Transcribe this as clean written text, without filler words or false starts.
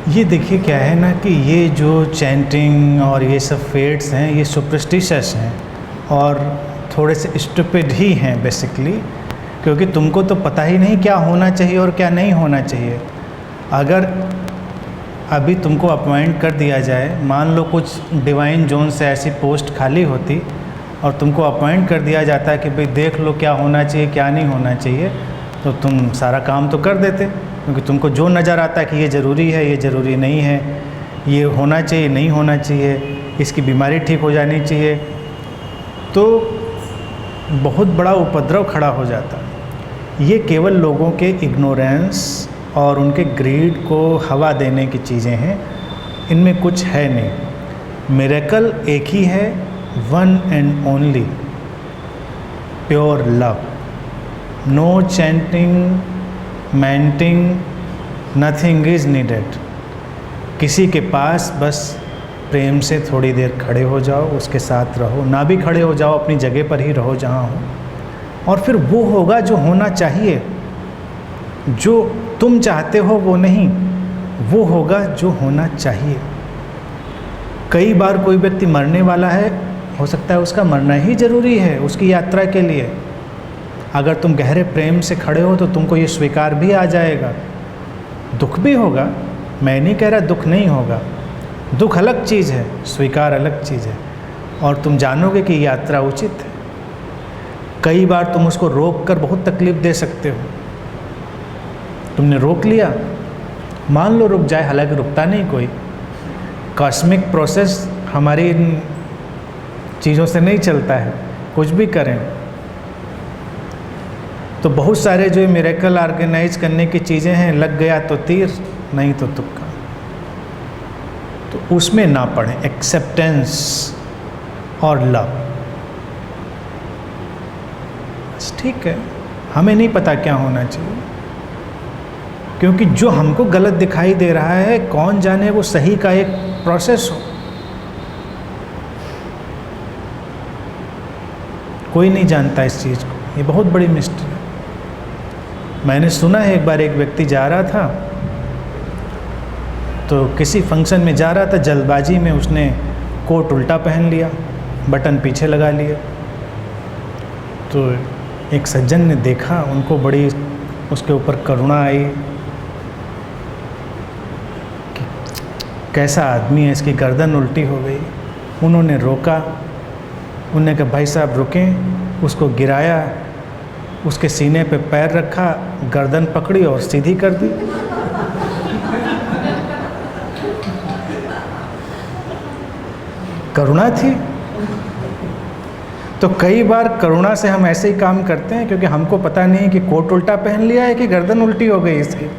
ये देखिए क्या है ना कि ये जो चैंटिंग और ये सब फेट्स हैं, ये सुपरस्टिशियस हैं और थोड़े से स्टूपिड ही हैं बेसिकली, क्योंकि तुमको तो पता ही नहीं क्या होना चाहिए और क्या नहीं होना चाहिए। अगर अभी तुमको अपॉइंट कर दिया जाए, मान लो कुछ डिवाइन जोन से ऐसी पोस्ट खाली होती और तुमको अपॉइंट कर दिया जाता है कि भाई देख लो क्या होना चाहिए क्या नहीं होना चाहिए, तो तुम सारा काम तो कर देते, क्योंकि तुमको जो नज़र आता है कि ये ज़रूरी है, ये ज़रूरी नहीं है, ये होना चाहिए नहीं होना चाहिए, इसकी बीमारी ठीक हो जानी चाहिए, तो बहुत बड़ा उपद्रव खड़ा हो जाता। ये केवल लोगों के इग्नोरेंस और उनके ग्रीड को हवा देने की चीज़ें हैं, इनमें कुछ है नहीं। मिरेकल एक ही है, one and only, pure love. No chanting, मेंटिंग, नथिंग इज़ नीडेड। किसी के पास बस प्रेम से थोड़ी देर खड़े हो जाओ, उसके साथ रहो, ना भी खड़े हो जाओ, अपनी जगह पर ही रहो जहाँ हो, और फिर वो होगा जो होना चाहिए। जो तुम चाहते हो वो नहीं, वो होगा जो होना चाहिए। कई बार कोई व्यक्ति मरने वाला है, हो सकता है उसका मरना ही ज़रूरी है उसकी यात्रा के लिए। अगर तुम गहरे प्रेम से खड़े हो तो तुमको ये स्वीकार भी आ जाएगा। दुख भी होगा, मैं नहीं कह रहा दुख नहीं होगा, दुख अलग चीज़ है, स्वीकार अलग चीज़ है, और तुम जानोगे कि यात्रा उचित है। कई बार तुम उसको रोक कर बहुत तकलीफ़ दे सकते हो। तुमने रोक लिया, मान लो रुक जाए, हालांकि रुकता नहीं कोई। कॉस्मिक प्रोसेस हमारी इन चीज़ों से नहीं चलता है, कुछ भी करें। तो बहुत सारे जो मिरेकल ऑर्गेनाइज करने की चीज़ें हैं, लग गया तो तीर, नहीं तो तुक्का, तो उसमें ना पड़े। एक्सेप्टेंस और लव, बस ठीक है। हमें नहीं पता क्या होना चाहिए, क्योंकि जो हमको गलत दिखाई दे रहा है, कौन जाने वो सही का एक प्रोसेस हो। कोई नहीं जानता इस चीज़ को, ये बहुत बड़ी मिस्ट्री है। मैंने सुना है एक बार एक व्यक्ति जा रहा था, तो किसी फंक्शन में जा रहा था, जल्दबाजी में उसने कोट उल्टा पहन लिया, बटन पीछे लगा लिया। तो एक सज्जन ने देखा, उनको बड़ी उसके ऊपर करुणा आई कि कैसा आदमी है, इसकी गर्दन उल्टी हो गई। उन्होंने रोका, उन्होंने कहा भाई साहब रुकें, उसको गिराया, उसके सीने पे पैर रखा, गर्दन पकड़ी और सीधी कर दी। करुणा थी। तो कई बार करुणा से हम ऐसे ही काम करते हैं, क्योंकि हमको पता नहीं कि कोट उल्टा पहन लिया है कि गर्दन उल्टी हो गई इसकी।